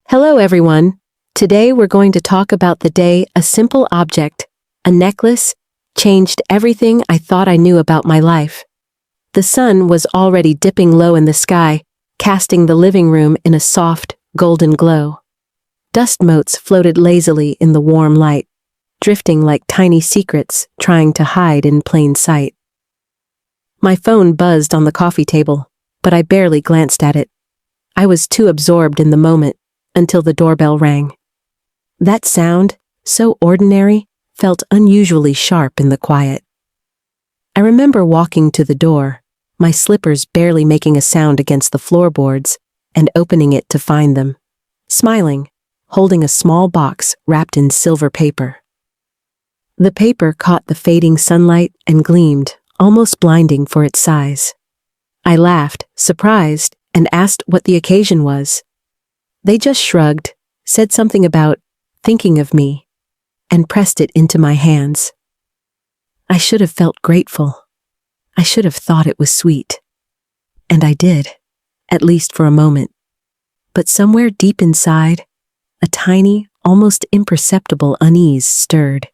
Hello everyone. Today we're going to talk about the day a simple object, a necklace, changed everything I thought I knew about my life. The sun was already dipping low in the sky, casting the living room in a soft, golden glow. Dust motes floated lazily in the warm light, drifting like tiny secrets trying to hide in plain sight. My phone buzzed on the coffee table, but I barely glanced at it. I was too absorbed in the moment until the doorbell rang. That sound, so ordinary, felt unusually sharp in the quiet. I remember walking to the door, my slippers barely making a sound against the floorboards, and opening it to find them, smiling, holding a small box wrapped in silver paper. The paper caught the fading sunlight and gleamed, almost blinding for its size. I laughed, surprised, and asked what the occasion was. They just shrugged, said something about thinking of me, and pressed it into my hands. I should have felt grateful. I should have thought it was sweet. And I did, at least for a moment. But somewhere deep inside, a tiny, almost imperceptible unease stirred.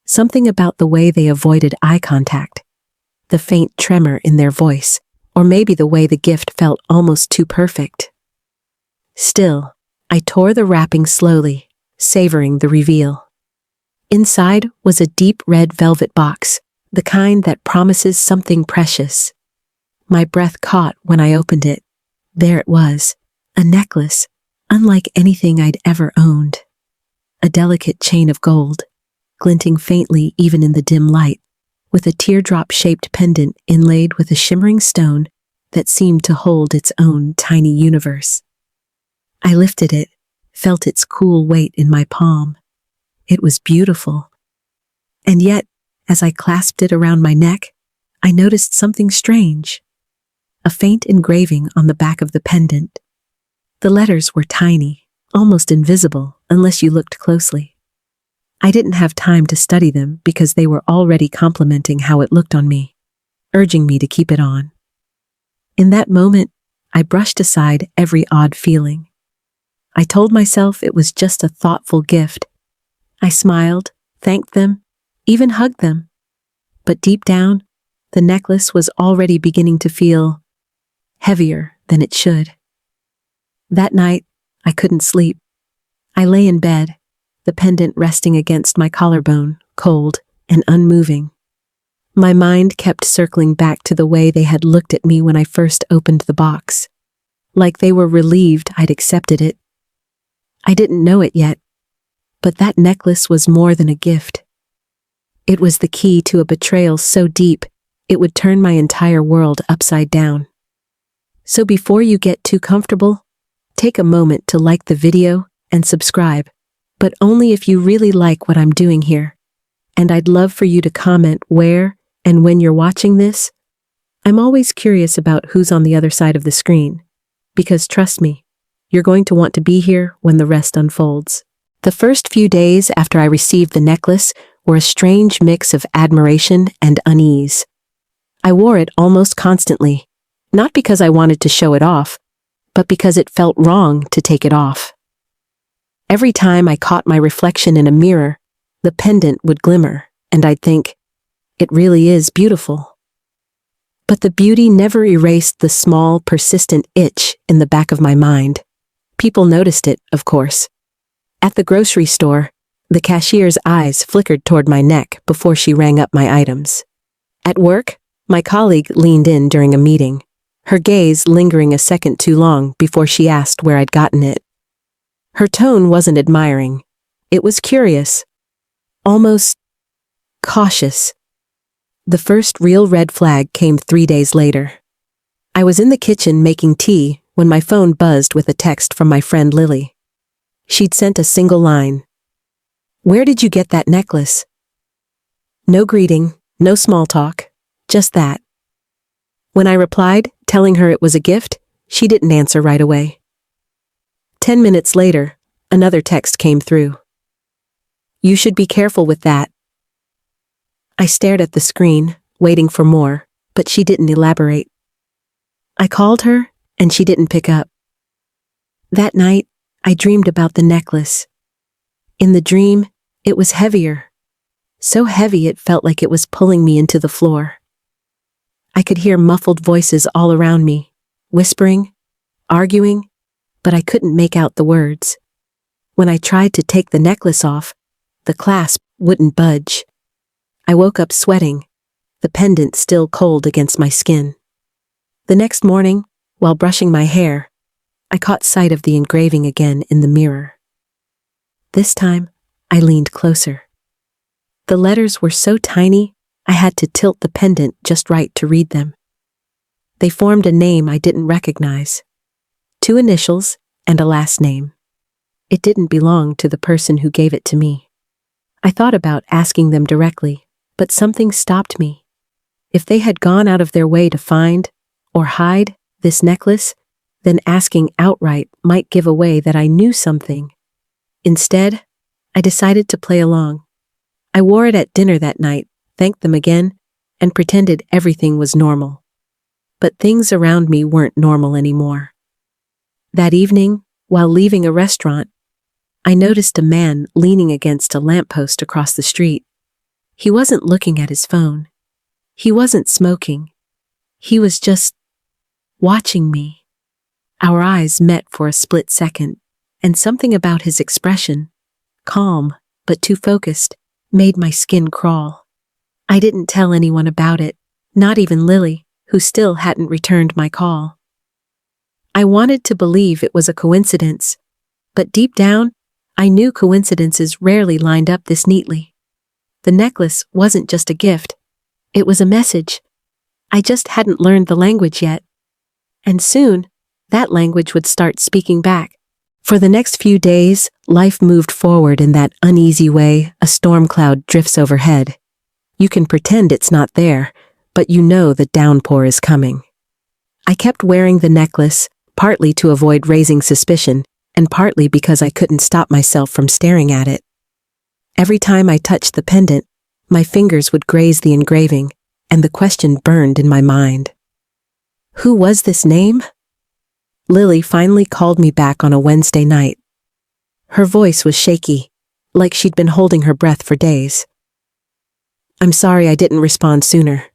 Something about the way they avoided eye contact, the faint tremor in their voice, or maybe the way the gift felt almost too perfect. Still, I tore the wrapping slowly, savoring the reveal. Inside was a deep red velvet box, the kind that promises something precious. My breath caught when I opened it. There it was, a necklace, unlike anything I'd ever owned. A delicate chain of gold, glinting faintly even in the dim light, with a teardrop-shaped pendant inlaid with a shimmering stone that seemed to hold its own tiny universe. I lifted it, felt its cool weight in my palm. It was beautiful. And yet, as I clasped it around my neck, I noticed something strange. A faint engraving on the back of the pendant. The letters were tiny, almost invisible unless you looked closely. I didn't have time to study them because they were already complimenting how it looked on me, urging me to keep it on. In that moment, I brushed aside every odd feeling. I told myself it was just a thoughtful gift. I smiled, thanked them, even hugged them. But deep down, the necklace was already beginning to feel heavier than it should. That night, I couldn't sleep. I lay in bed, the pendant resting against my collarbone, cold and unmoving. My mind kept circling back to the way they had looked at me when I first opened the box. Like they were relieved I'd accepted it. I didn't know it yet, but that necklace was more than a gift. It was the key to a betrayal so deep, it would turn my entire world upside down. So before you get too comfortable, take a moment to like the video and subscribe, but only if you really like what I'm doing here. And I'd love for you to comment where and when you're watching this. I'm always curious about who's on the other side of the screen, because trust me, you're going to want to be here when the rest unfolds. The first few days after I received the necklace were a strange mix of admiration and unease. I wore it almost constantly, not because I wanted to show it off, but because it felt wrong to take it off. Every time I caught my reflection in a mirror, the pendant would glimmer, and I'd think, it really is beautiful. But the beauty never erased the small, persistent itch in the back of my mind. People noticed it, of course. At the grocery store, the cashier's eyes flickered toward my neck before she rang up my items. At work, my colleague leaned in during a meeting, her gaze lingering a second too long before she asked where I'd gotten it. Her tone wasn't admiring. It was curious, almost cautious. The first real red flag came 3 days later. I was in the kitchen making tea when my phone buzzed with a text from my friend Lily. She'd sent a single line. "Where did you get that necklace?" No greeting, no small talk, just that. When I replied, telling her it was a gift, she didn't answer right away. 10 minutes later, another text came through. "You should be careful with that." I stared at the screen, waiting for more, but she didn't elaborate. I called her, and she didn't pick up. That night, I dreamed about the necklace. In the dream, it was heavier. So heavy it felt like it was pulling me into the floor. I could hear muffled voices all around me, whispering, arguing, but I couldn't make out the words. When I tried to take the necklace off, the clasp wouldn't budge. I woke up sweating, the pendant still cold against my skin. The next morning, while brushing my hair, I caught sight of the engraving again in the mirror. This time, I leaned closer. The letters were so tiny, I had to tilt the pendant just right to read them. They formed a name I didn't recognize. 2 initials and a last name. It didn't belong to the person who gave it to me. I thought about asking them directly, but something stopped me. If they had gone out of their way to find or hide this necklace, then asking outright might give away that I knew something. Instead, I decided to play along. I wore it at dinner that night, thanked them again, and pretended everything was normal. But things around me weren't normal anymore. That evening, while leaving a restaurant, I noticed a man leaning against a lamppost across the street. He wasn't looking at his phone. He wasn't smoking. He was just watching me. Our eyes met for a split second, and something about his expression, calm but too focused, made my skin crawl. I didn't tell anyone about it, not even Lily, who still hadn't returned my call. I wanted to believe it was a coincidence, but deep down, I knew coincidences rarely lined up this neatly. The necklace wasn't just a gift, it was a message. I just hadn't learned the language yet. And soon, that language would start speaking back. For the next few days, life moved forward in that uneasy way a storm cloud drifts overhead. You can pretend it's not there, but you know the downpour is coming. I kept wearing the necklace, partly to avoid raising suspicion, and partly because I couldn't stop myself from staring at it. Every time I touched the pendant, my fingers would graze the engraving, and the question burned in my mind. Who was this name? Lily finally called me back on a Wednesday night. Her voice was shaky, like she'd been holding her breath for days. "I'm sorry I didn't respond sooner,"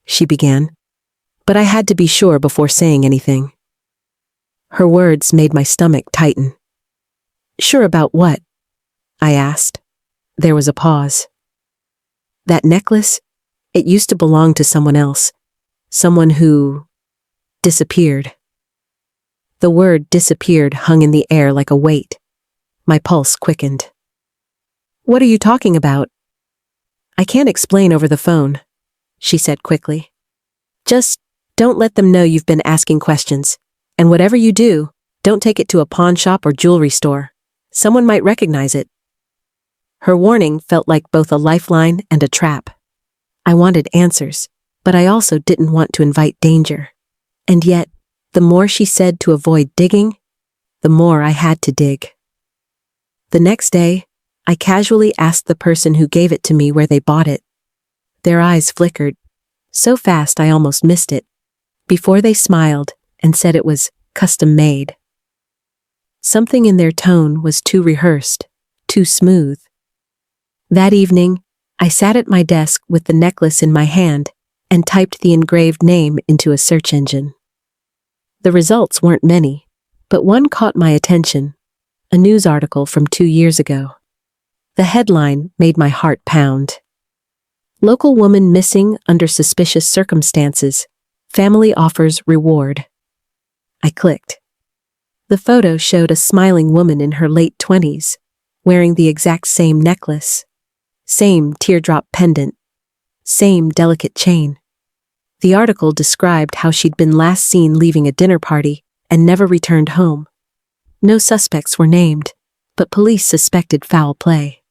she began, but I had to be sure before saying anything. Her words made my stomach tighten. "Sure about what?" I asked. There was a pause. "That necklace? It used to belong to someone else. Someone who disappeared." The word disappeared hung in the air like a weight. My pulse quickened. "What are you talking about?" "I can't explain over the phone," she said quickly. "Just don't let them know you've been asking questions. And whatever you do, don't take it to a pawn shop or jewelry store. Someone might recognize it." Her warning felt like both a lifeline and a trap. I wanted answers, but I also didn't want to invite danger. And yet, the more she said to avoid digging, the more I had to dig. The next day, I casually asked the person who gave it to me where they bought it. Their eyes flickered, so fast I almost missed it, before they smiled and said it was custom-made. Something in their tone was too rehearsed, too smooth. That evening, I sat at my desk with the necklace in my hand and typed the engraved name into a search engine. The results weren't many, but one caught my attention, a news article from 2 years ago. The headline made my heart pound. "Local woman missing under suspicious circumstances. Family offers reward." I clicked. The photo showed a smiling woman in her late 20s, wearing the exact same necklace, same teardrop pendant, same delicate chain. The article described how she'd been last seen leaving a dinner party and never returned home. No suspects were named, but police suspected foul play.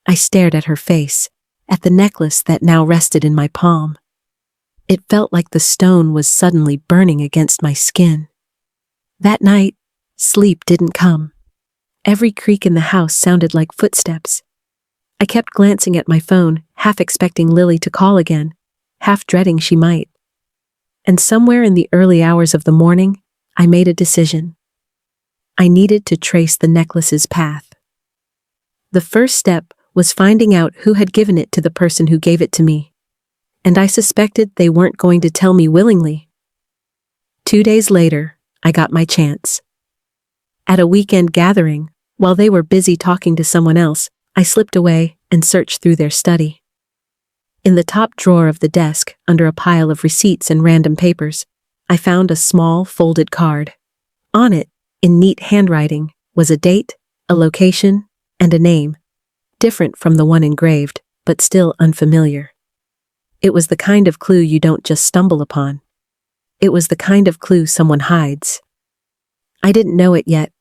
I stared at her face, at the necklace that now rested in my palm. It felt like the stone was suddenly burning against my skin. That night, sleep didn't come. Every creak in the house sounded like footsteps. I kept glancing at my phone, half expecting Lily to call again, half dreading she might. And somewhere in the early hours of the morning, I made a decision. I needed to trace the necklace's path. The first step was finding out who had given it to the person who gave it to me, and I suspected they weren't going to tell me willingly. 2 days later, I got my chance. At a weekend gathering, while they were busy talking to someone else, I slipped away and searched through their study. In the top drawer of the desk, under a pile of receipts and random papers, I found a small folded card. On it, in neat handwriting, was a date, a location, and a name, different from the one engraved, but still unfamiliar. It was the kind of clue you don't just stumble upon. It was the kind of clue someone hides. I didn't know it yet,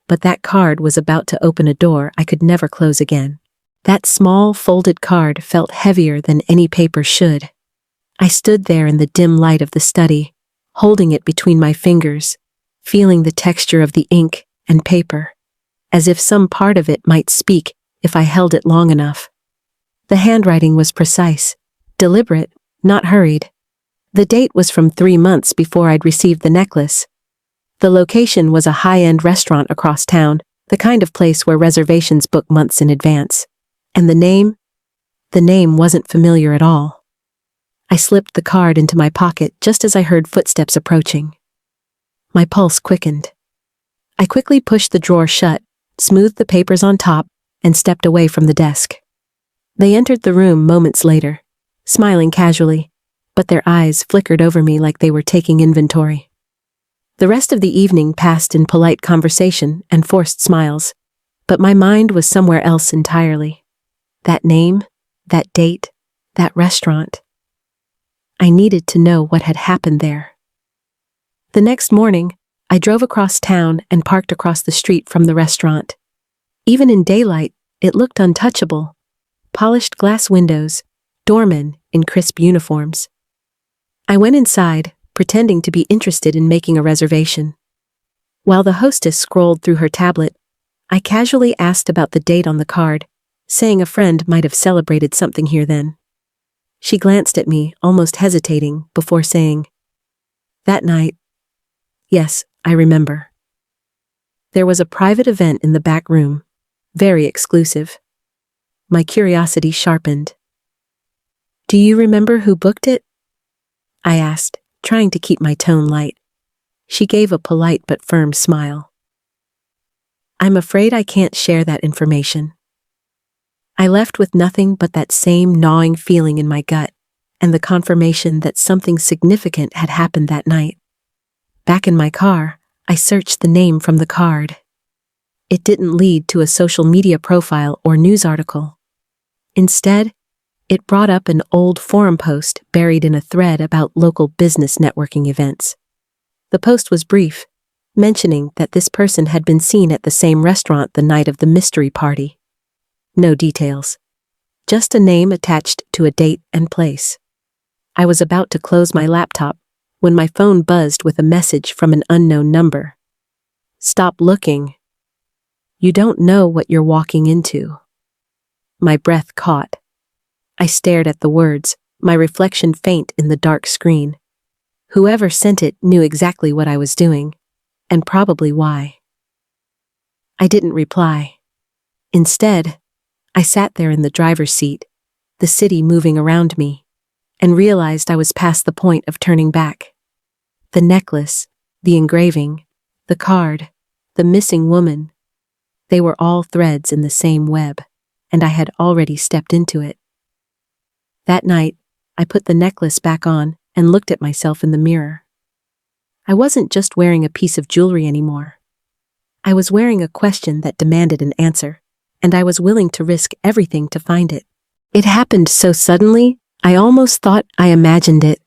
but that card was about to open a door I could never close again. That small folded card felt heavier than any paper should. I stood there in the dim light of the study, holding it between my fingers, feeling the texture of the ink and paper, as if some part of it might speak if I held it long enough. The handwriting was precise, deliberate, not hurried. The date was from 3 months before I'd received the necklace. The location was a high-end restaurant across town, the kind of place where reservations book months in advance. And the name wasn't familiar at all. I slipped the card into my pocket just as I heard footsteps approaching. My pulse quickened. I quickly pushed the drawer shut, smoothed the papers on top, and stepped away from the desk. They entered the room moments later, smiling casually, but their eyes flickered over me like they were taking inventory. The rest of the evening passed in polite conversation and forced smiles, but my mind was somewhere else entirely. That name, that date, that restaurant. I needed to know what had happened there. The next morning, I drove across town and parked across the street from the restaurant. Even in daylight, it looked untouchable. Polished glass windows, doormen in crisp uniforms. I went inside, pretending to be interested in making a reservation. While the hostess scrolled through her tablet, I casually asked about the date on the card, saying a friend might have celebrated something here then. She glanced at me, almost hesitating, before saying, "That night. Yes, I remember. There was a private event in the back room, very exclusive." My curiosity sharpened. "Do you remember who booked it?" I asked, trying to keep my tone light. She gave a polite but firm smile. "I'm afraid I can't share that information." I left with nothing but that same gnawing feeling in my gut, and the confirmation that something significant had happened that night. Back in my car, I searched the name from the card. It didn't lead to a social media profile or news article. Instead, it brought up an old forum post buried in a thread about local business networking events. The post was brief, mentioning that this person had been seen at the same restaurant the night of the mystery party. No details. Just a name attached to a date and place. I was about to close my laptop when my phone buzzed with a message from an unknown number. "Stop looking. You don't know what you're walking into." My breath caught. I stared at the words, my reflection faint in the dark screen. Whoever sent it knew exactly what I was doing, and probably why. I didn't reply. Instead, I sat there in the driver's seat, the city moving around me, and realized I was past the point of turning back. The necklace, the engraving, the card, the missing woman, they were all threads in the same web, and I had already stepped into it. That night, I put the necklace back on and looked at myself in the mirror. I wasn't just wearing a piece of jewelry anymore. I was wearing a question that demanded an answer, and I was willing to risk everything to find it. It happened so suddenly, I almost thought I imagined it.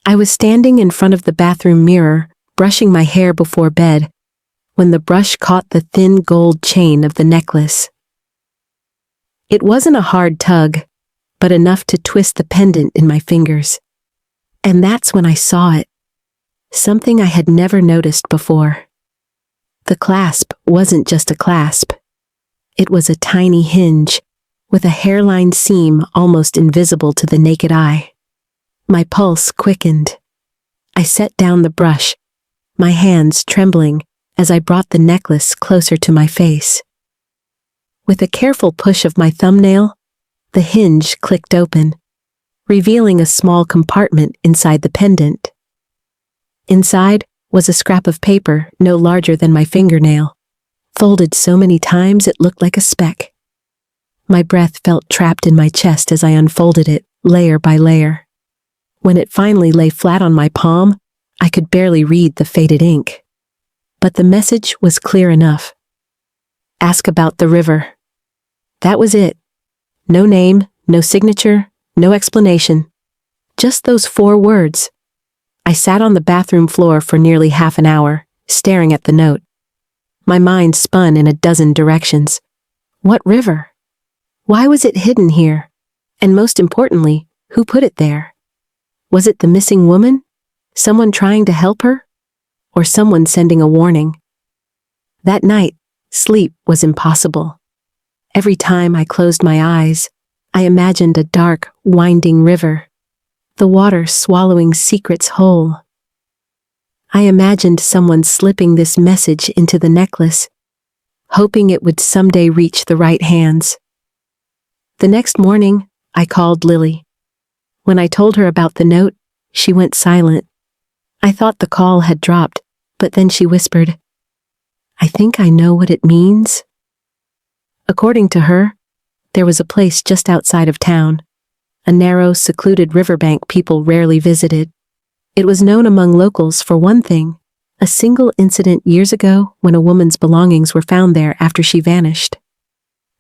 I was standing in front of the bathroom mirror, brushing my hair before bed, when the brush caught the thin gold chain of the necklace. It wasn't a hard tug, but enough to twist the pendant in my fingers. And that's when I saw it. Something I had never noticed before. The clasp wasn't just a clasp. It was a tiny hinge, with a hairline seam almost invisible to the naked eye. My pulse quickened. I set down the brush, my hands trembling as I brought the necklace closer to my face. With a careful push of my thumbnail, the hinge clicked open, revealing a small compartment inside the pendant. Inside was a scrap of paper no larger than my fingernail, folded so many times it looked like a speck. My breath felt trapped in my chest as I unfolded it, layer by layer. When it finally lay flat on my palm, I could barely read the faded ink. But the message was clear enough. Ask about the river. That was it. No name, no signature, no explanation. Just those 4 words. I sat on the bathroom floor for nearly half an hour, staring at the note. My mind spun in a dozen directions. What river? Why was it hidden here? And most importantly, who put it there? Was it the missing woman? Someone trying to help her? Or someone sending a warning? That night, sleep was impossible. Every time I closed my eyes, I imagined a dark, winding river, the water swallowing secrets whole. I imagined someone slipping this message into the necklace, hoping it would someday reach the right hands. The next morning, I called Lily. When I told her about the note, she went silent. I thought the call had dropped, but then she whispered, "I think I know what it means." According to her, there was a place just outside of town, a narrow, secluded riverbank people rarely visited. It was known among locals for one thing, a single incident years ago when a woman's belongings were found there after she vanished.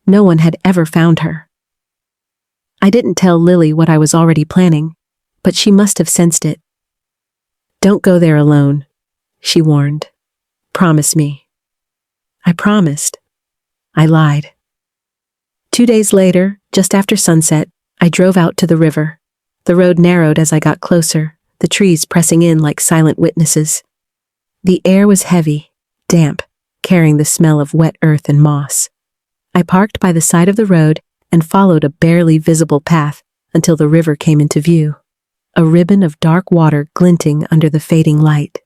No one had ever found her. I didn't tell Lily what I was already planning, but she must have sensed it. "Don't go there alone," she warned. "Promise me." I promised. I lied. 2 days later, just after sunset, I drove out to the river. The road narrowed as I got closer, the trees pressing in like silent witnesses. The air was heavy, damp, carrying the smell of wet earth and moss. I parked by the side of the road and followed a barely visible path until the river came into view, a ribbon of dark water glinting under the fading light.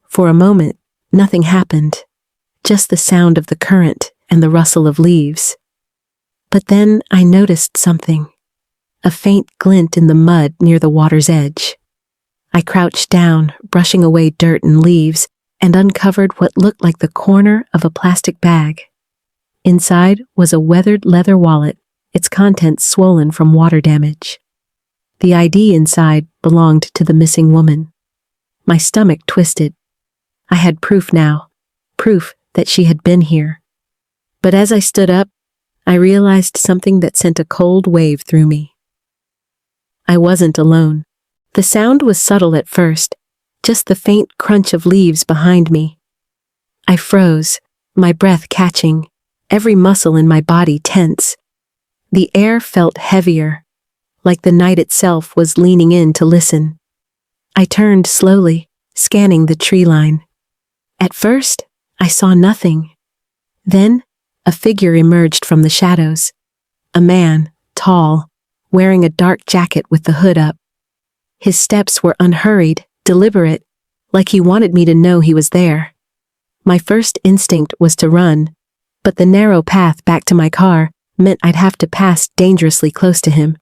For a moment, nothing happened, just the sound of the current and the rustle of leaves. But then I noticed something, a faint glint in the mud near the water's edge. I crouched down, brushing away dirt and leaves, and uncovered what looked like the corner of a plastic bag. Inside was a weathered leather wallet, its contents swollen from water damage. The ID inside belonged to the missing woman. My stomach twisted. I had proof now, proof that she had been here. But as I stood up, I realized something that sent a cold wave through me. I wasn't alone. The sound was subtle at first, just the faint crunch of leaves behind me. I froze, my breath catching, every muscle in my body tense. The air felt heavier, like the night itself was leaning in to listen. I turned slowly, scanning the tree line. At first, I saw nothing. Then, a figure emerged from the shadows. A man, tall, wearing a dark jacket with the hood up. His steps were unhurried, deliberate, like he wanted me to know he was there. My first instinct was to run, but the narrow path back to my car meant I'd have to pass dangerously close to him.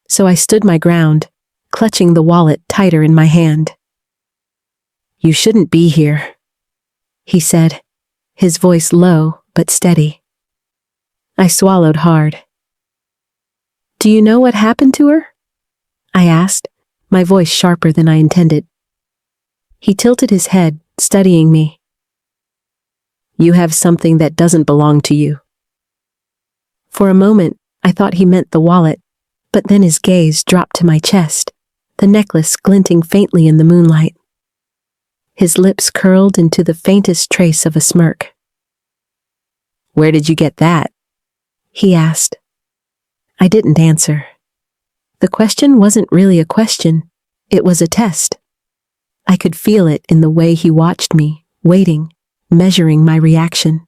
So I stood my ground, clutching the wallet tighter in my hand. "You shouldn't be here," he said, his voice low but steady. I swallowed hard. "Do you know what happened to her?" I asked, my voice sharper than I intended. He tilted his head, studying me. "You have something that doesn't belong to you." For a moment, I thought he meant the wallet, but then his gaze dropped to my chest, the necklace glinting faintly in the moonlight. His lips curled into the faintest trace of a smirk. "Where did you get that?" he asked. I didn't answer. The question wasn't really a question, it was a test. I could feel it in the way he watched me, waiting, measuring my reaction.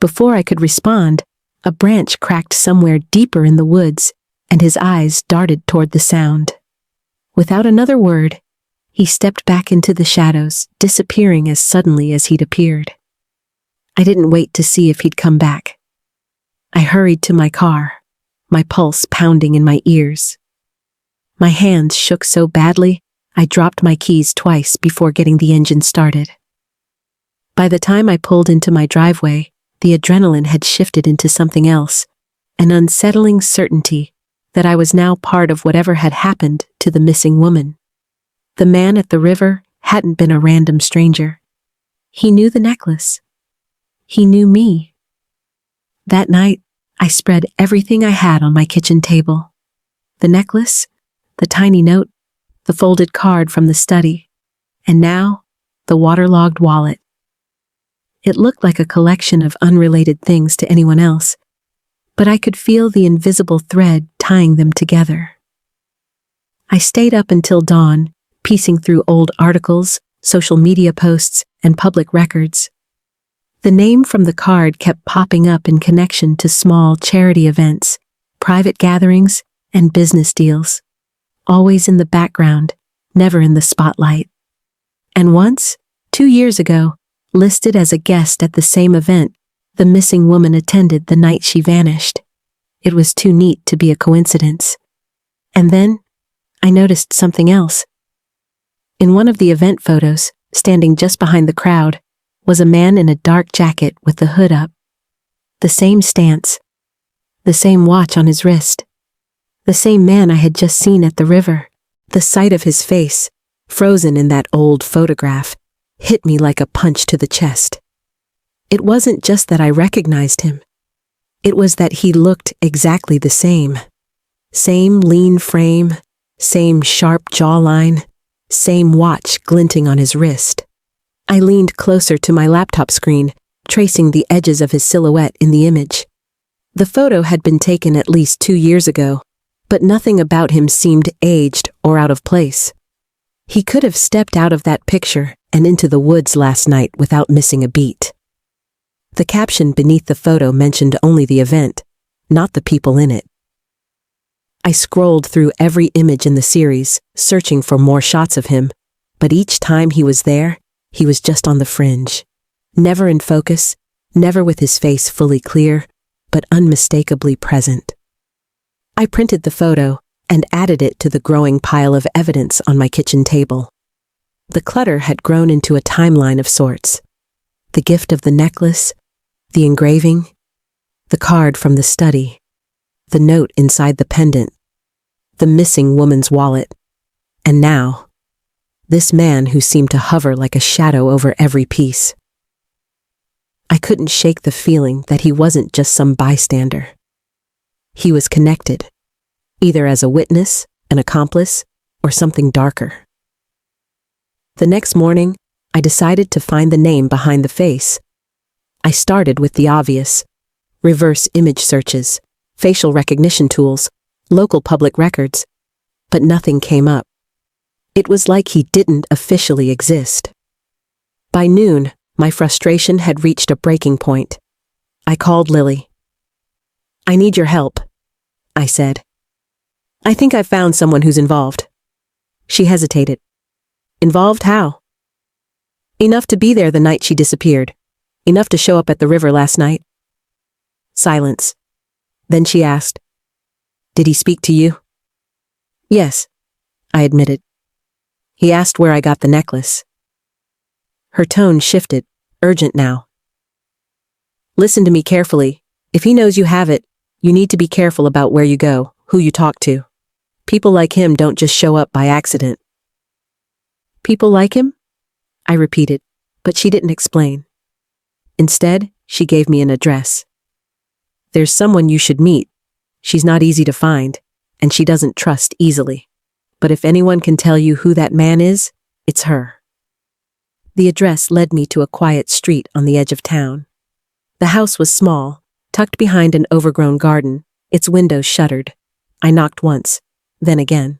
Before I could respond, a branch cracked somewhere deeper in the woods, and his eyes darted toward the sound. Without another word, He stepped back into the shadows, disappearing as suddenly as he'd appeared. I didn't wait to see if he'd come back. I hurried to my car, my pulse pounding in my ears. My hands shook so badly, I dropped my keys twice before getting the engine started. By the time I pulled into my driveway, the adrenaline had shifted into something else, an unsettling certainty that I was now part of whatever had happened to the missing woman. The man at the river hadn't been a random stranger. He knew the necklace. He knew me. That night, I spread everything I had on my kitchen table. The necklace, the tiny note, the folded card from the study, and now, the waterlogged wallet. It looked like a collection of unrelated things to anyone else, but I could feel the invisible thread tying them together. I stayed up until dawn, piecing through old articles, social media posts, and public records. The name from the card kept popping up in connection to small charity events, private gatherings, and business deals. Always in the background, never in the spotlight. And once, 2 years ago, listed as a guest at the same event the missing woman attended the night she vanished. It was too neat to be a coincidence. And then, I noticed something else. In one of the event photos, standing just behind the crowd, was a man in a dark jacket with the hood up. The same stance. The same watch on his wrist. The same man I had just seen at the river. The sight of his face, frozen in that old photograph, hit me like a punch to the chest. It wasn't just that I recognized him. It was that he looked exactly the same. Same lean frame, same sharp jawline, same watch glinting on his wrist. I leaned closer to my laptop screen, tracing the edges of his silhouette in the image. The photo had been taken at least 2 years ago, but nothing about him seemed aged or out of place. He could have stepped out of that picture and into the woods last night without missing a beat. The caption beneath the photo mentioned only the event, not the people in it. I scrolled through every image in the series, searching for more shots of him, but each time he was there, he was just on the fringe. Never in focus, never with his face fully clear, but unmistakably present. I printed the photo and added it to the growing pile of evidence on my kitchen table. The clutter had grown into a timeline of sorts. The gift of the necklace, the engraving, the card from the study, the note inside the pendant, the missing woman's wallet, and now, this man who seemed to hover like a shadow over every piece. I couldn't shake the feeling that he wasn't just some bystander. He was connected, either as a witness, an accomplice, or something darker. The next morning, I decided to find the name behind the face. I started with the obvious: reverse image searches, facial recognition tools, local public records, but nothing came up. It was like he didn't officially exist. By noon, my frustration had reached a breaking point. I called Lily. "I need your help," I said. "I think I've found someone who's involved." She hesitated. "Involved how?" "Enough to be there the night she disappeared. Enough to show up at the river last night." Silence. Then she asked, "Did he speak to you?" "Yes," I admitted. "He asked where I got the necklace." Her tone shifted, urgent now. "Listen to me carefully. If he knows you have it, you need to be careful about where you go, who you talk to. People like him don't just show up by accident." "People like him?" I repeated, but she didn't explain. Instead, she gave me an address. "There's someone you should meet. She's not easy to find, and she doesn't trust easily. But if anyone can tell you who that man is, it's her." The address led me to a quiet street on the edge of town. The house was small, tucked behind an overgrown garden, its windows shuttered. I knocked once, then again.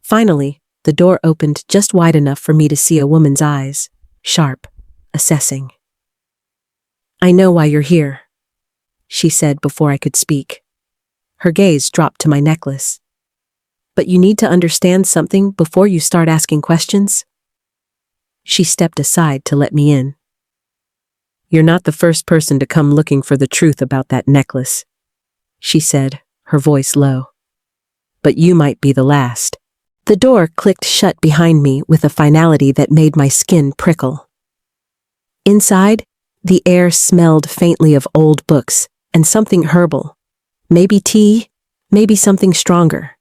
Finally, the door opened just wide enough for me to see a woman's eyes, sharp, assessing. "I know why you're here," she said before I could speak. Her gaze dropped to my necklace. but you need to understand something before you start asking questions." She stepped aside to let me in. "You're not the first person to come looking for the truth about that necklace," she said, her voice low. "But you might be the last." The door clicked shut behind me with a finality that made my skin prickle. Inside, the air smelled faintly of old books and something herbal. Maybe tea, maybe something stronger.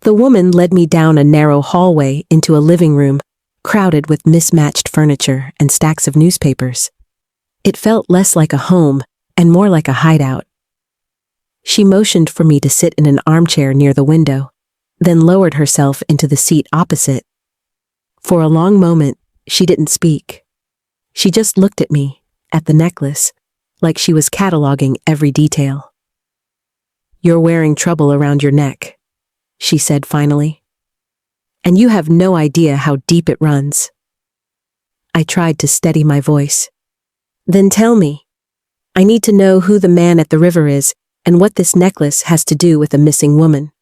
The woman led me down a narrow hallway into a living room crowded with mismatched furniture and stacks of newspapers. It felt less like a home and more like a hideout. She motioned for me to sit in an armchair near the window, then lowered herself into the seat opposite. For a long moment, she didn't speak. She just looked at me, at the necklace, like she was cataloging every detail. "You're wearing trouble around your neck," she said finally. "And you have no idea how deep it runs." I tried to steady my voice. "Then tell me. I need to know who the man at the river is and what this necklace has to do with a missing woman."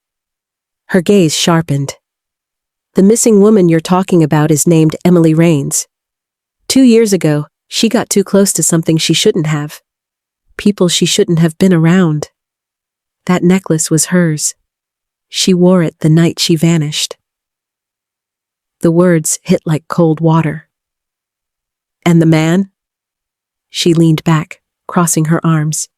Her gaze sharpened. "The missing woman you're talking about is named Emily Rains. 2 years ago, she got too close to something she shouldn't have. People she shouldn't have been around. That necklace was hers. She wore it the night she vanished." The words hit like cold water. "And the man?" She leaned back, crossing her arms.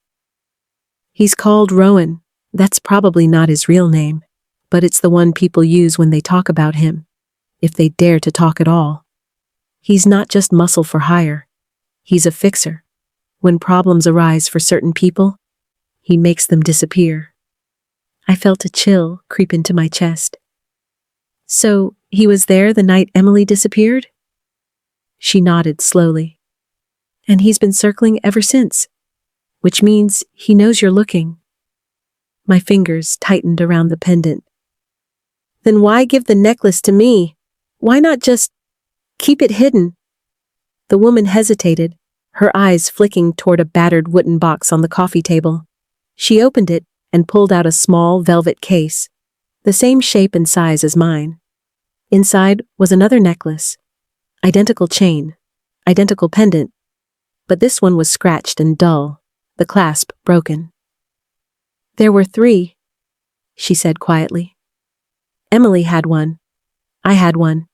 "He's called Rowan. That's probably not his real name, but it's the one people use when they talk about him, if they dare to talk at all. He's not just muscle for hire. He's a fixer. When problems arise for certain people, he makes them disappear." I felt a chill creep into my chest. "So, he was there the night Emily disappeared?" She nodded slowly. "And he's been circling ever since, which means he knows you're looking." My fingers tightened around the pendant. "Then why give the necklace to me? Why not just keep it hidden?" The woman hesitated, her eyes flicking toward a battered wooden box on the coffee table. She opened it and pulled out a small velvet case, the same shape and size as mine. Inside was another necklace. Identical chain, identical pendant, but this one was scratched and dull, the clasp broken. "There were 3, she said quietly. "Emily had one. I had one.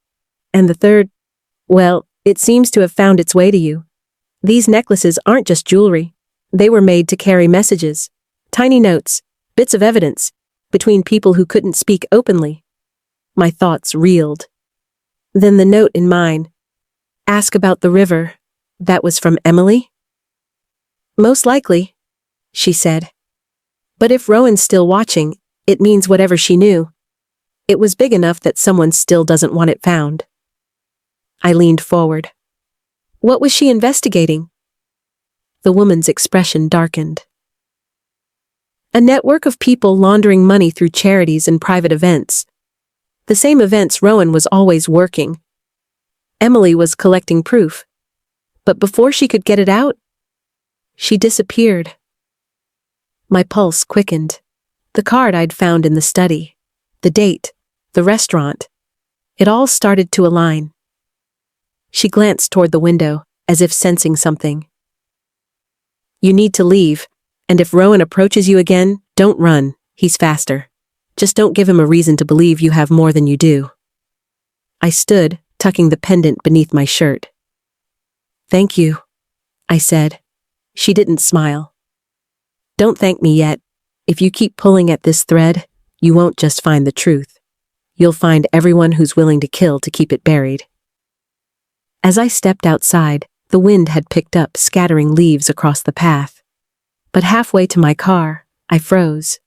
And the third, well, it seems to have found its way to you. These necklaces aren't just jewelry. They were made to carry messages, tiny notes, bits of evidence, between people who couldn't speak openly." My thoughts reeled. Then the note in mine. "Ask about the river. That was from Emily?" "Most likely," she said. "But if Rowan's still watching, it means whatever she knew. It was big enough that someone still doesn't want it found." I leaned forward. "What was she investigating?" The woman's expression darkened. "A network of people laundering money through charities and private events. The same events Rowan was always working. Emily was collecting proof. But before she could get it out, she disappeared." My pulse quickened. The card I'd found in the study, the date, the restaurant, it all started to align. She glanced toward the window, as if sensing something. "You need to leave, and if Rowan approaches you again, don't run. He's faster. Just don't give him a reason to believe you have more than you do." I stood, tucking the pendant beneath my shirt. "Thank you," I said. She didn't smile. "Don't thank me yet. If you keep pulling at this thread, you won't just find the truth. You'll find everyone who's willing to kill to keep it buried." As I stepped outside, the wind had picked up, scattering leaves across the path. But halfway to my car, I froze.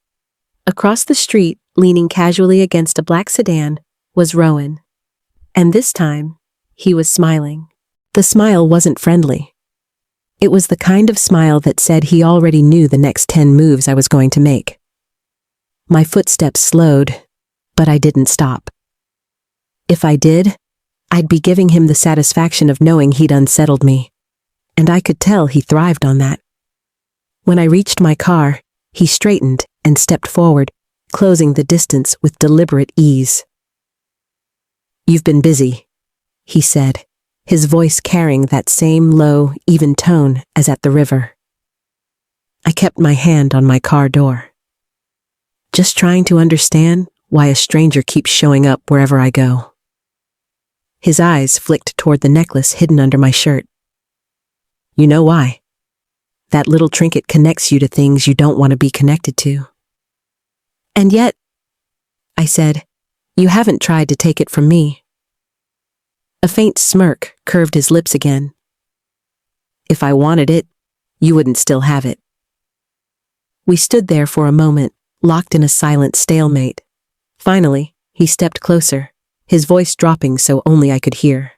Across the street, leaning casually against a black sedan, was Rowan. And this time, he was smiling. The smile wasn't friendly. It was the kind of smile that said he already knew the next 10 moves I was going to make. My footsteps slowed, but I didn't stop. If I did, I'd be giving him the satisfaction of knowing he'd unsettled me. And I could tell he thrived on that. When I reached my car, he straightened and stepped forward, closing the distance with deliberate ease. "You've been busy," he said, his voice carrying that same low, even tone as at the river. I kept my hand on my car door. "Just trying to understand why a stranger keeps showing up wherever I go." His eyes flicked toward the necklace hidden under my shirt. "You know why? That little trinket connects you to things you don't want to be connected to." "And yet," I said, "you haven't tried to take it from me." A faint smirk curved his lips again. "If I wanted it, you wouldn't still have it." We stood there for a moment, locked in a silent stalemate. Finally, he stepped closer, his voice dropping so only I could hear.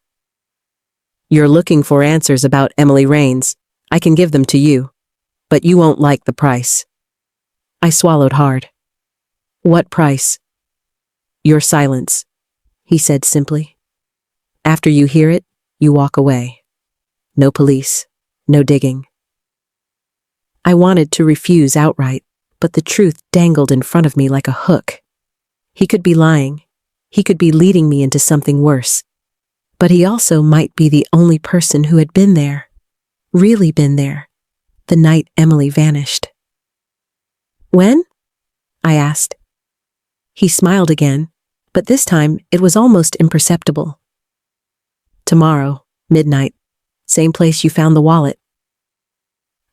"You're looking for answers about Emily Rains. I can give them to you, but you won't like the price." I swallowed hard. "What price?" "Your silence," he said simply. "After you hear it, you walk away. No police, no digging." I wanted to refuse outright, but the truth dangled in front of me like a hook. He could be lying. He could be leading me into something worse. But he also might be the only person who had been there, really been there, the night Emily vanished. "When?" I asked. He smiled again, but this time it was almost imperceptible. "Tomorrow, midnight, same place you found the wallet."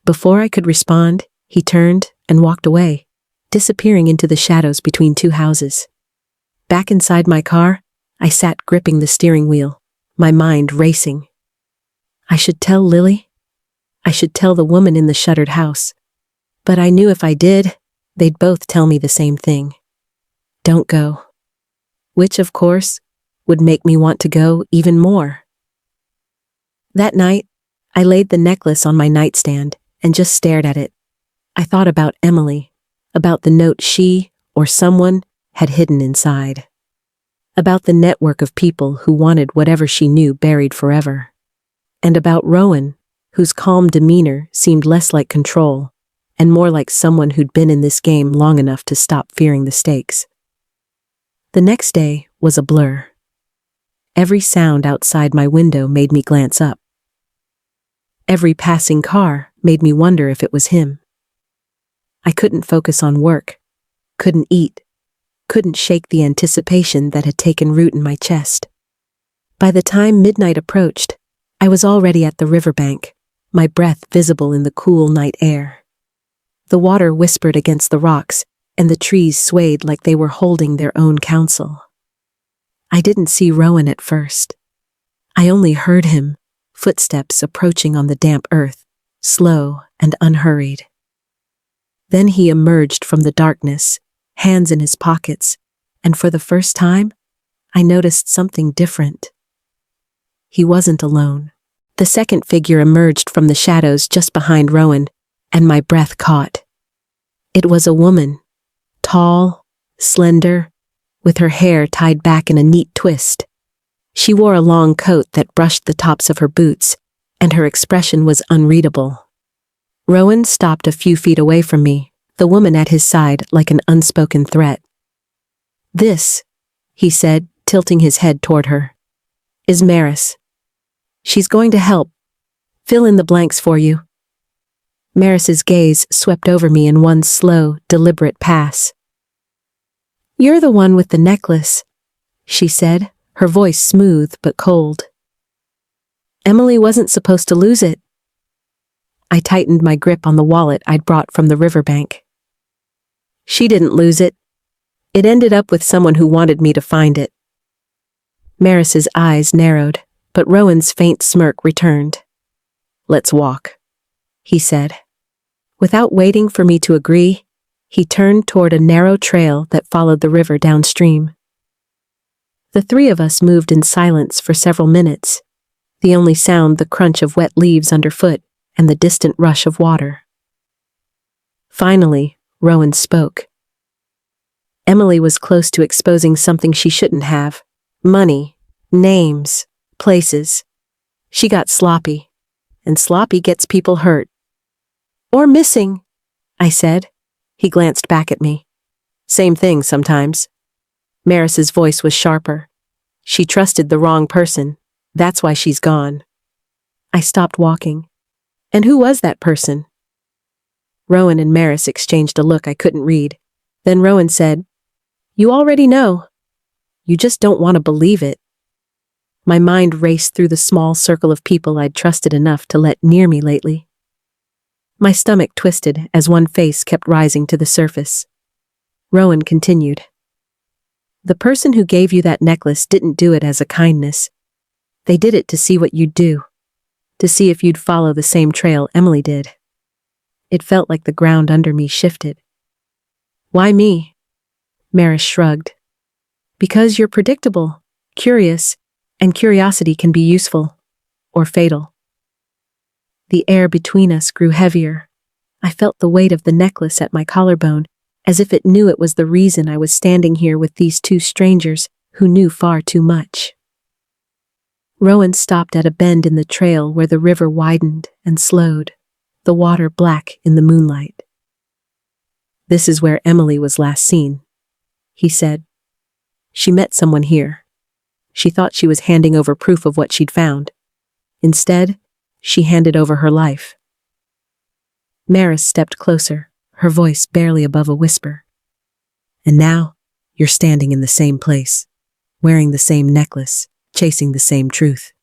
Before I could respond, he turned and walked away, disappearing into the shadows between two houses. Back inside my car, I sat gripping the steering wheel, my mind racing. I should tell Lily. I should tell the woman in the shuttered house. But I knew if I did, they'd both tell me the same thing. Don't go. Which, of course, would make me want to go even more. That night, I laid the necklace on my nightstand and just stared at it. I thought about Emily, about the note she, or someone, had hidden inside. About the network of people who wanted whatever she knew buried forever. And about Rowan, whose calm demeanor seemed less like control, and more like someone who'd been in this game long enough to stop fearing the stakes. The next day was a blur. Every sound outside my window made me glance up. Every passing car made me wonder if it was him. I couldn't focus on work, couldn't eat, couldn't shake the anticipation that had taken root in my chest. By the time midnight approached, I was already at the riverbank, my breath visible in the cool night air. The water whispered against the rocks, and the trees swayed like they were holding their own counsel. I didn't see Rowan at first. I only heard him, footsteps approaching on the damp earth, slow and unhurried. Then he emerged from the darkness, hands in his pockets, and for the first time, I noticed something different. He wasn't alone. The second figure emerged from the shadows just behind Rowan, and my breath caught. It was a woman, tall, slender, with her hair tied back in a neat twist. She wore a long coat that brushed the tops of her boots, and her expression was unreadable. Rowan stopped a few feet away from me, the woman at his side like an unspoken threat. "This," he said, tilting his head toward her, "is Maris. She's going to help. Fill in the blanks for you." Maris's gaze swept over me in one slow, deliberate pass. "You're the one with the necklace," she said, her voice smooth but cold. "Emily wasn't supposed to lose it." I tightened my grip on the wallet I'd brought from the riverbank. "She didn't lose it. It ended up with someone who wanted me to find it." Maris's eyes narrowed, but Rowan's faint smirk returned. "Let's walk," he said. Without waiting for me to agree, he turned toward a narrow trail that followed the river downstream. The three of us moved in silence for several minutes, the only sound the crunch of wet leaves underfoot and the distant rush of water. Finally, Rowan spoke. Emily was close to exposing something she shouldn't have. Money, names, places. She got sloppy, and sloppy gets people hurt. "Or missing," I said. He glanced back at me. Same thing sometimes. Maris's voice was sharper. She trusted the wrong person. That's why she's gone. I stopped walking. And who was that person? Rowan and Maris exchanged a look I couldn't read. Then Rowan said, "You already know. You just don't want to believe it." My mind raced through the small circle of people I'd trusted enough to let near me lately. My stomach twisted as one face kept rising to the surface. Rowan continued. "The person who gave you that necklace didn't do it as a kindness. They did it to see what you'd do. To see if you'd follow the same trail Emily did." It felt like the ground under me shifted. "Why me?" Maris shrugged. "Because you're predictable, curious, and curiosity can be useful, or fatal." The air between us grew heavier. I felt the weight of the necklace at my collarbone, as if it knew it was the reason I was standing here with these two strangers who knew far too much. Rowan stopped at a bend in the trail where the river widened and slowed, the water black in the moonlight. "This is where Emily was last seen," he said. "She met someone here. She thought she was handing over proof of what she'd found. Instead, she handed over her life." Maris stepped closer, her voice barely above a whisper. "And now, you're standing in the same place, wearing the same necklace, chasing the same truth.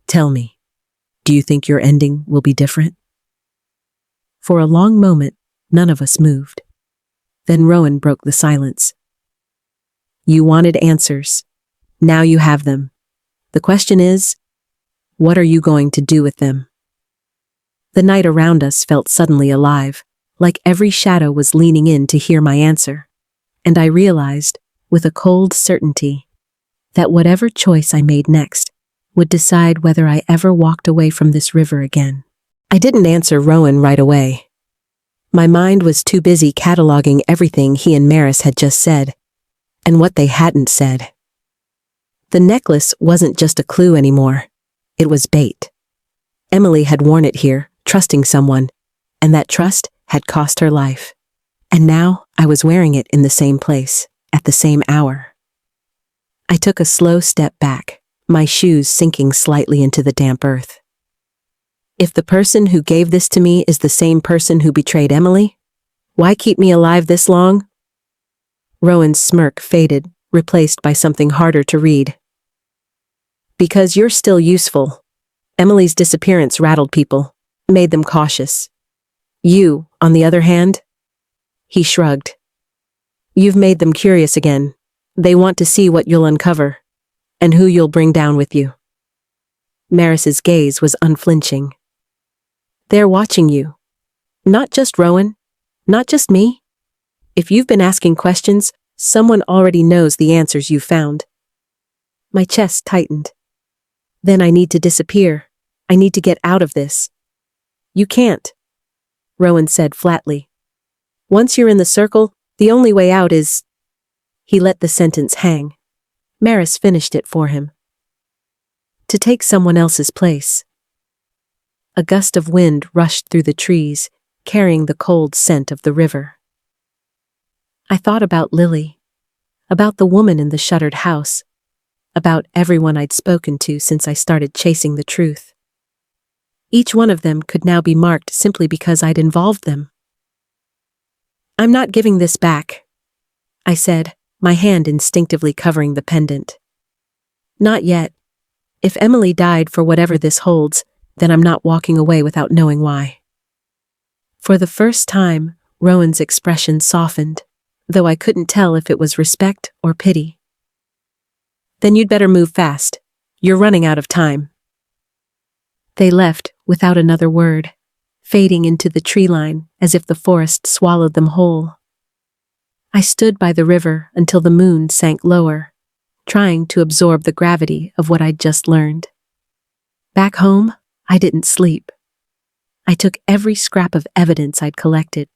Tell me, do you think your ending will be different?" For a long moment, none of us moved. Then Rowan broke the silence. "You wanted answers. Now you have them. The question is, what are you going to do with them?" The night around us felt suddenly alive, like every shadow was leaning in to hear my answer. And I realized, with a cold certainty, that whatever choice I made next would decide whether I ever walked away from this river again. I didn't answer Rowan right away. My mind was too busy cataloging everything he and Maris had just said, and what they hadn't said. The necklace wasn't just a clue anymore. It was bait. Emily had worn it here, trusting someone, and that trust had cost her life. And now I was wearing it in the same place, at the same hour. I took a slow step back, my shoes sinking slightly into the damp earth. If the person who gave this to me is the same person who betrayed Emily, why keep me alive this long? Rowan's smirk faded, replaced by something harder to read. "Because you're still useful. Emily's disappearance rattled people, made them cautious. You, on the other hand," he shrugged. "You've made them curious again. They want to see what you'll uncover, and who you'll bring down with you." Maris's gaze was unflinching. "They're watching you. Not just Rowan, not just me. If you've been asking questions, someone already knows the answers you found." My chest tightened. "Then I need to disappear. I need to get out of this." "You can't," Rowan said flatly. "Once you're in the circle, the only way out is—" He let the sentence hang. Maris finished it for him. "To take someone else's place." A gust of wind rushed through the trees, carrying the cold scent of the river. I thought about Lily, about the woman in the shuttered house, about everyone I'd spoken to since I started chasing the truth. Each one of them could now be marked simply because I'd involved them. "I'm not giving this back," I said, my hand instinctively covering the pendant. "Not yet. If Emily died for whatever this holds, then I'm not walking away without knowing why." For the first time, Rowan's expression softened, though I couldn't tell if it was respect or pity. "Then you'd better move fast. You're running out of time." They left without another word, fading into the tree line as if the forest swallowed them whole. I stood by the river until the moon sank lower, trying to absorb the gravity of what I'd just learned. Back home, I didn't sleep. I took every scrap of evidence I'd collected,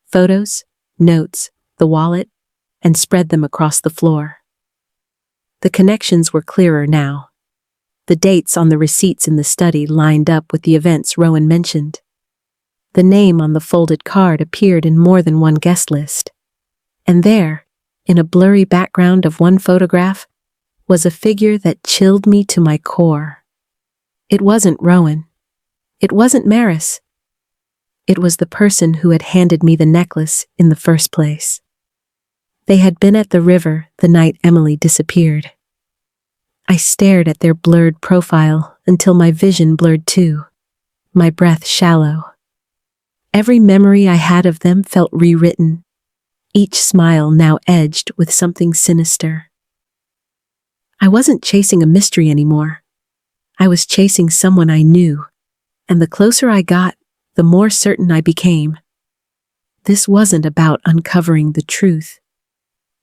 photos, notes, the wallet, and spread them across the floor. The connections were clearer now. The dates on the receipts in the study lined up with the events Rowan mentioned. The name on the folded card appeared in more than one guest list. And there, in a blurry background of one photograph, was a figure that chilled me to my core. It wasn't Rowan. It wasn't Maris. It was the person who had handed me the necklace in the first place. They had been at the river the night Emily disappeared. I stared at their blurred profile until my vision blurred too, my breath shallow. Every memory I had of them felt rewritten, each smile now edged with something sinister. I wasn't chasing a mystery anymore. I was chasing someone I knew, and the closer I got, the more certain I became. This wasn't about uncovering the truth.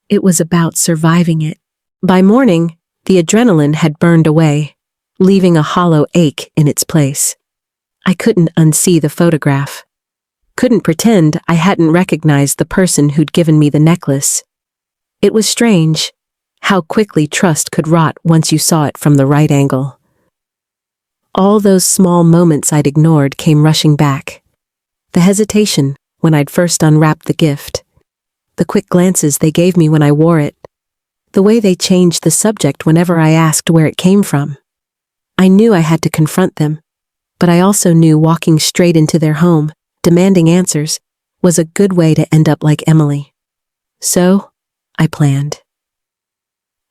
It was about surviving it. By morning, the adrenaline had burned away, leaving a hollow ache in its place. I couldn't unsee the photograph. Couldn't pretend I hadn't recognized the person who'd given me the necklace. It was strange how quickly trust could rot once you saw it from the right angle. All those small moments I'd ignored came rushing back. The hesitation when I'd first unwrapped the gift. The quick glances they gave me when I wore it. The way they changed the subject whenever I asked where it came from. I knew I had to confront them, but I also knew walking straight into their home, demanding answers, was a good way to end up like Emily. So, I planned.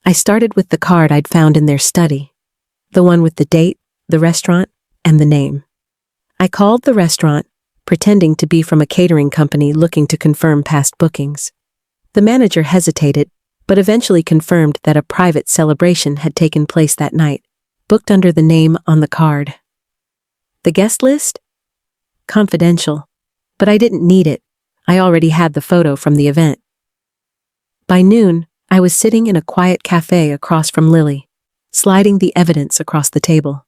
I started with the card I'd found in their study. The one with the date, the restaurant, and the name. I called the restaurant, pretending to be from a catering company looking to confirm past bookings. The manager hesitated, but eventually confirmed that a private celebration had taken place that night, booked under the name on the card. The guest list? Confidential, but I didn't need it. I already had the photo from the event. By noon, I was sitting in a quiet cafe across from Lily, sliding the evidence across the table.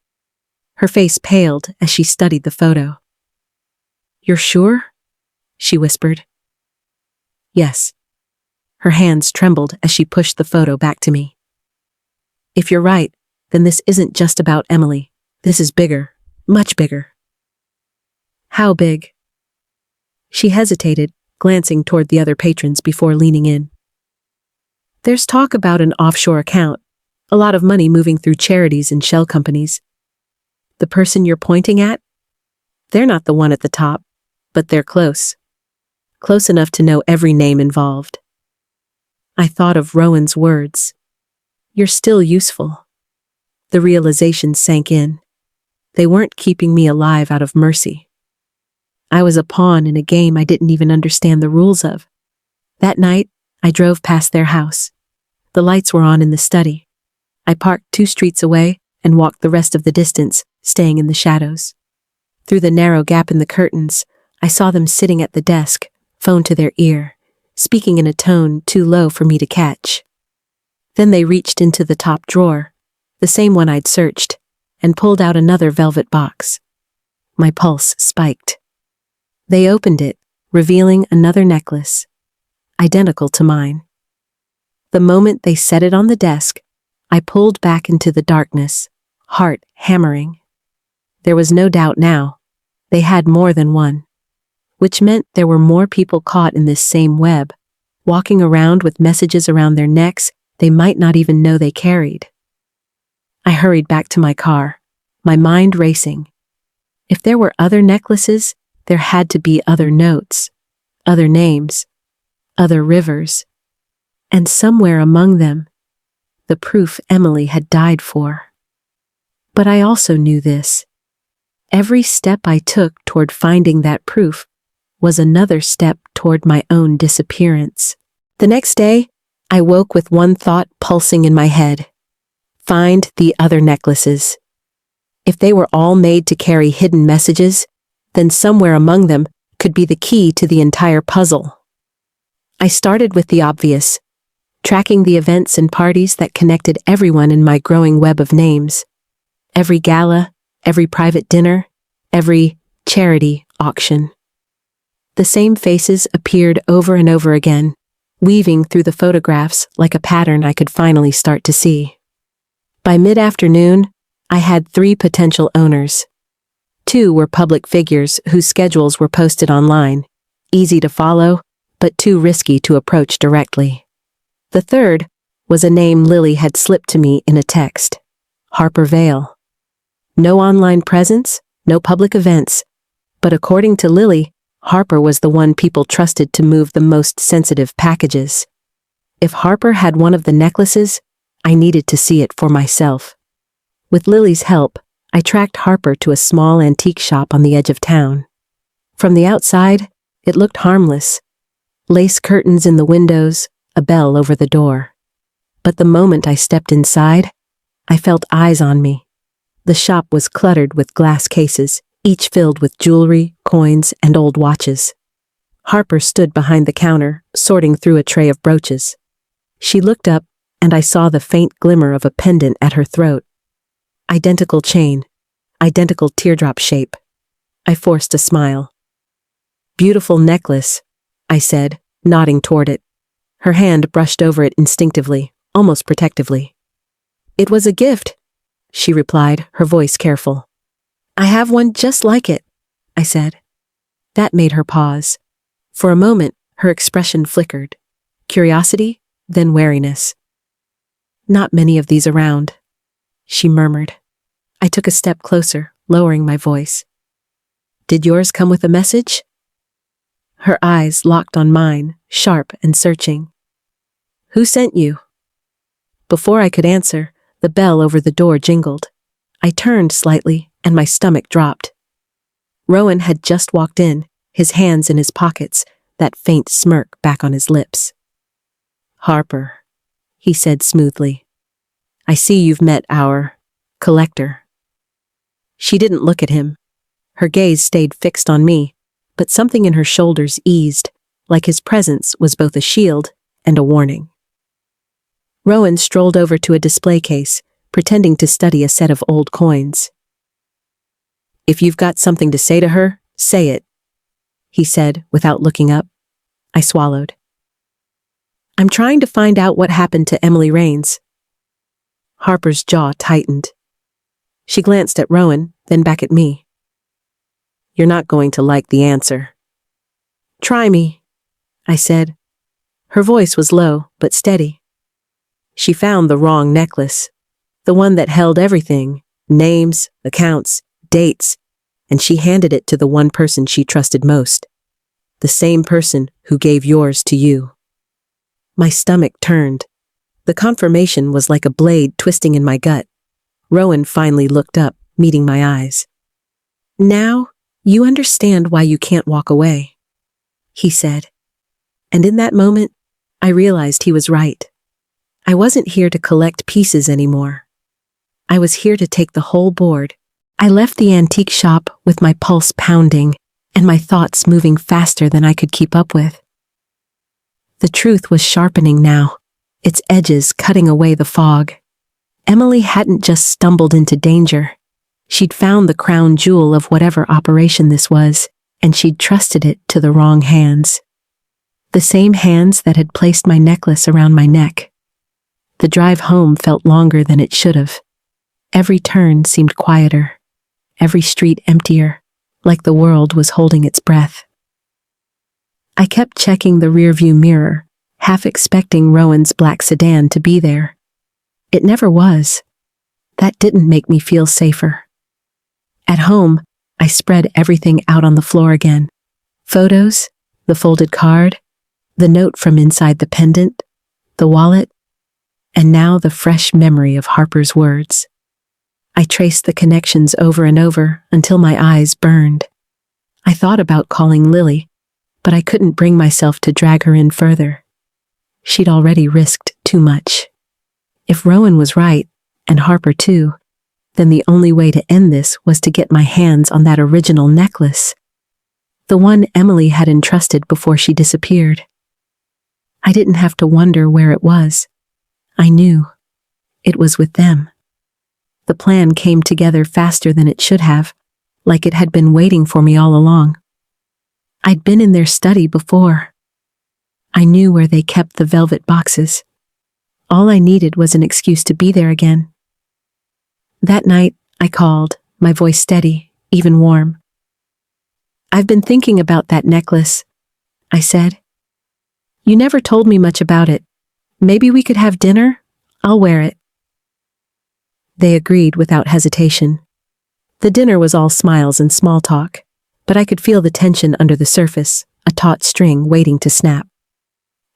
Her face paled as she studied the photo. "You're sure?" she whispered. "Yes." Her hands trembled as she pushed the photo back to me. "If you're right, then this isn't just about Emily. This is bigger, much bigger." "How big?" She hesitated, glancing toward the other patrons before leaning in. "There's talk about an offshore account, a lot of money moving through charities and shell companies. The person you're pointing at? They're not the one at the top, but they're close. Close enough to know every name involved." I thought of Rowan's words. "You're still useful." The realization sank in. They weren't keeping me alive out of mercy. I was a pawn in a game I didn't even understand the rules of. That night, I drove past their house. The lights were on in the study. I parked 2 streets away and walked the rest of the distance, staying in the shadows. Through the narrow gap in the curtains, I saw them sitting at the desk, phone to their ear, speaking in a tone too low for me to catch. Then they reached into the top drawer, the same one I'd searched, and pulled out another velvet box. My pulse spiked. They opened it, revealing another necklace, identical to mine. The moment they set it on the desk, I pulled back into the darkness, heart hammering. There was no doubt now. They had more than one. Which meant there were more people caught in this same web, walking around with messages around their necks they might not even know they carried. I hurried back to my car, my mind racing. If there were other necklaces, there had to be other notes, other names, other rivers, and somewhere among them, the proof Emily had died for. But I also knew this. Every step I took toward finding that proof was another step toward my own disappearance. The next day, I woke with one thought pulsing in my head. Find the other necklaces. If they were all made to carry hidden messages, then somewhere among them could be the key to the entire puzzle. I started with the obvious, tracking the events and parties that connected everyone in my growing web of names. Every gala, every private dinner, every charity auction. The same faces appeared over and over again, weaving through the photographs like a pattern I could finally start to see. By mid-afternoon, I had 3 potential owners. 2 were public figures whose schedules were posted online, easy to follow, but too risky to approach directly. The third was a name Lily had slipped to me in a text. Harper Vale. No online presence, no public events, but according to Lily, Harper was the one people trusted to move the most sensitive packages. If Harper had one of the necklaces, I needed to see it for myself. With Lily's help, I tracked Harper to a small antique shop on the edge of town. From the outside, it looked harmless. Lace curtains in the windows, a bell over the door. But the moment I stepped inside, I felt eyes on me. The shop was cluttered with glass cases, each filled with jewelry, coins, and old watches. Harper stood behind the counter, sorting through a tray of brooches. She looked up, and I saw the faint glimmer of a pendant at her throat. Identical chain, identical teardrop shape. I forced a smile. Beautiful necklace, I said, nodding toward it. Her hand brushed over it instinctively, almost protectively. It was a gift, she replied, her voice careful. I have one just like it, I said. That made her pause. For a moment, her expression flickered. Curiosity, then wariness. Not many of these around, she murmured. I took a step closer, lowering my voice. Did yours come with a message? Her eyes locked on mine, sharp and searching. Who sent you? Before I could answer, the bell over the door jingled. I turned slightly, and my stomach dropped. Rowan had just walked in, his hands in his pockets, that faint smirk back on his lips. Harper, he said smoothly. I see you've met our collector. She didn't look at him. Her gaze stayed fixed on me, but something in her shoulders eased, like his presence was both a shield and a warning. Rowan strolled over to a display case, pretending to study a set of old coins. If you've got something to say to her, say it, he said without looking up. I swallowed. I'm trying to find out what happened to Emily Rains. Harper's jaw tightened. She glanced at Rowan, then back at me. You're not going to like the answer. Try me, I said. Her voice was low, but steady. She found the wrong necklace, the one that held everything, names, accounts, dates, and she handed it to the one person she trusted most, the same person who gave yours to you. My stomach turned. The confirmation was like a blade twisting in my gut. Rowan finally looked up, meeting my eyes. Now, you understand why you can't walk away, he said. And in that moment, I realized he was right. I wasn't here to collect pieces anymore. I was here to take the whole board. I left the antique shop with my pulse pounding and my thoughts moving faster than I could keep up with. The truth was sharpening now, its edges cutting away the fog. Emily hadn't just stumbled into danger. She'd found the crown jewel of whatever operation this was, and she'd trusted it to the wrong hands. The same hands that had placed my necklace around my neck. The drive home felt longer than it should have. Every turn seemed quieter, every street emptier, like the world was holding its breath. I kept checking the rearview mirror, half expecting Rowan's black sedan to be there. It never was. That didn't make me feel safer. At home, I spread everything out on the floor again. Photos, the folded card, the note from inside the pendant, the wallet, and now the fresh memory of Harper's words. I traced the connections over and over until my eyes burned. I thought about calling Lily, but I couldn't bring myself to drag her in further. She'd already risked too much. If Rowan was right, and Harper too, then the only way to end this was to get my hands on that original necklace. The one Emily had entrusted before she disappeared. I didn't have to wonder where it was. I knew. It was with them. The plan came together faster than it should have, like it had been waiting for me all along. I'd been in their study before. I knew where they kept the velvet boxes. All I needed was an excuse to be there again. That night, I called, my voice steady, even warm. I've been thinking about that necklace, I said. You never told me much about it. Maybe we could have dinner? I'll wear it. They agreed without hesitation. The dinner was all smiles and small talk, but I could feel the tension under the surface, a taut string waiting to snap.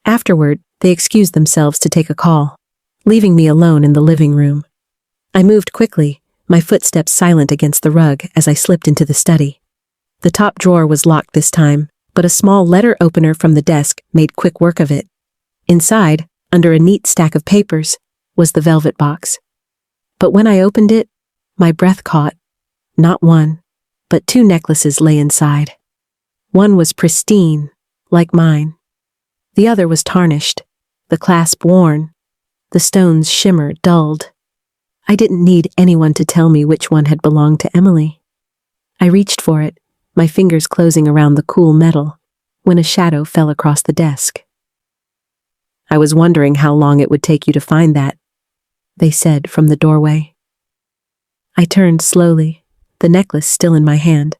Afterward, they excused themselves to take a call, leaving me alone in the living room. I moved quickly, my footsteps silent against the rug as I slipped into the study. The top drawer was locked this time, but a small letter opener from the desk made quick work of it. Inside, under a neat stack of papers, was the velvet box. But when I opened it, my breath caught. Not one, but two necklaces lay inside. One was pristine, like mine. The other was tarnished, the clasp worn, the stone's shimmer dulled. I didn't need anyone to tell me which one had belonged to Emily. I reached for it, my fingers closing around the cool metal, when a shadow fell across the desk. I was wondering how long it would take you to find that, they said from the doorway. I turned slowly, the necklace still in my hand.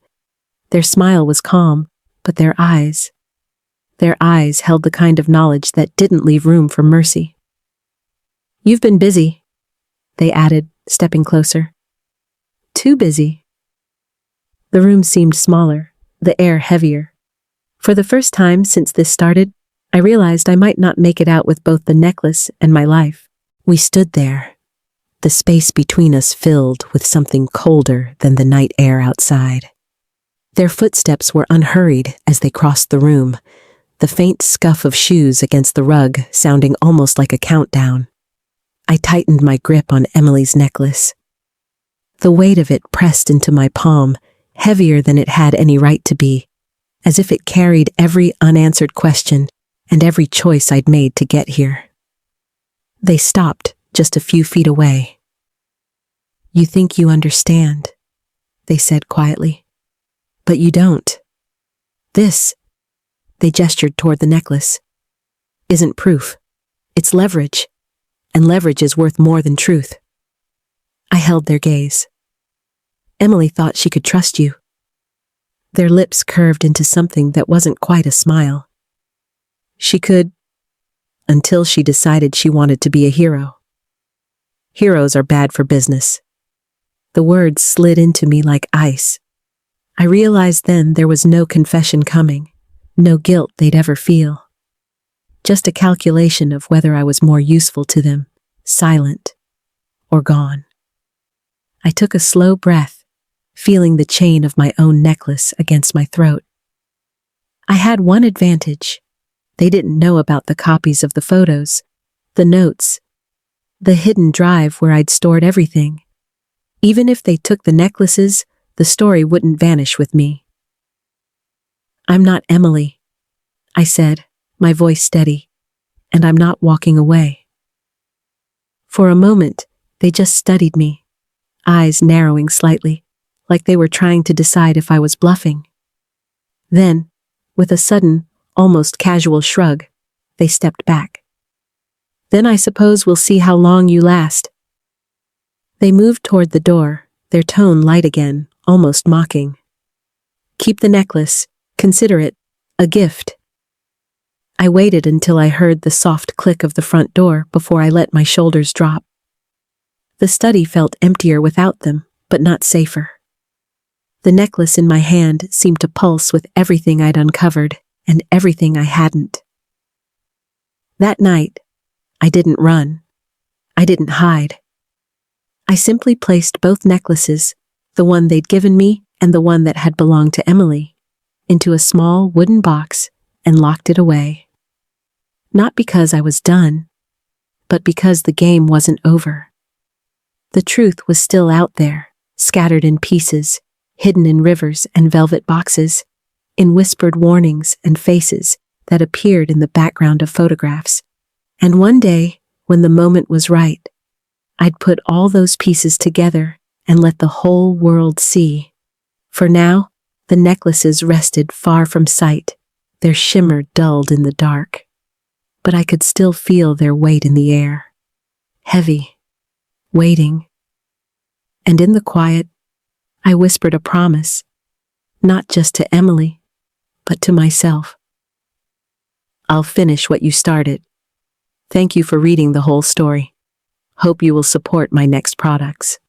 Their smile was calm, but their eyes held the kind of knowledge that didn't leave room for mercy. You've been busy, they added, stepping closer. Too busy. The room seemed smaller, the air heavier. For the first time since this started, I realized I might not make it out with both the necklace and my life. We stood there, the space between us filled with something colder than the night air outside. Their footsteps were unhurried as they crossed the room, the faint scuff of shoes against the rug sounding almost like a countdown. I tightened my grip on Emily's necklace. The weight of it pressed into my palm, heavier than it had any right to be, as if it carried every unanswered question and every choice I'd made to get here. They stopped just a few feet away. You think you understand, they said quietly. But you don't. This, they gestured toward the necklace, isn't proof. It's leverage, and leverage is worth more than truth. I held their gaze. Emily thought she could trust you. Their lips curved into something that wasn't quite a smile. She could, until she decided she wanted to be a hero. Heroes are bad for business. The words slid into me like ice. I realized then there was no confession coming, no guilt they'd ever feel. Just a calculation of whether I was more useful to them, silent or gone. I took a slow breath, feeling the chain of my own necklace against my throat. I had one advantage. They didn't know about the copies of the photos, the notes, the hidden drive where I'd stored everything. Even if they took the necklaces, the story wouldn't vanish with me. I'm not Emily, I said, my voice steady, and I'm not walking away. For a moment, they just studied me, eyes narrowing slightly, like they were trying to decide if I was bluffing. Then, with a sudden, almost casual shrug, they stepped back. Then I suppose we'll see how long you last. They moved toward the door, their tone light again, almost mocking. Keep the necklace, consider it a gift. I waited until I heard the soft click of the front door before I let my shoulders drop. The study felt emptier without them, but not safer. The necklace in my hand seemed to pulse with everything I'd uncovered and everything I hadn't. That night, I didn't run. I didn't hide. I simply placed both necklaces, the one they'd given me and the one that had belonged to Emily, into a small wooden box and locked it away. Not because I was done, but because the game wasn't over. The truth was still out there, scattered in pieces, hidden in rivers and velvet boxes, in whispered warnings and faces that appeared in the background of photographs. And one day, when the moment was right, I'd put all those pieces together and let the whole world see. For now, the necklaces rested far from sight, their shimmer dulled in the dark. But I could still feel their weight in the air. Heavy, waiting. And in the quiet, I whispered a promise, not just to Emily, but to myself. I'll finish what you started. Thank you for reading the whole story. Hope you will support my next products.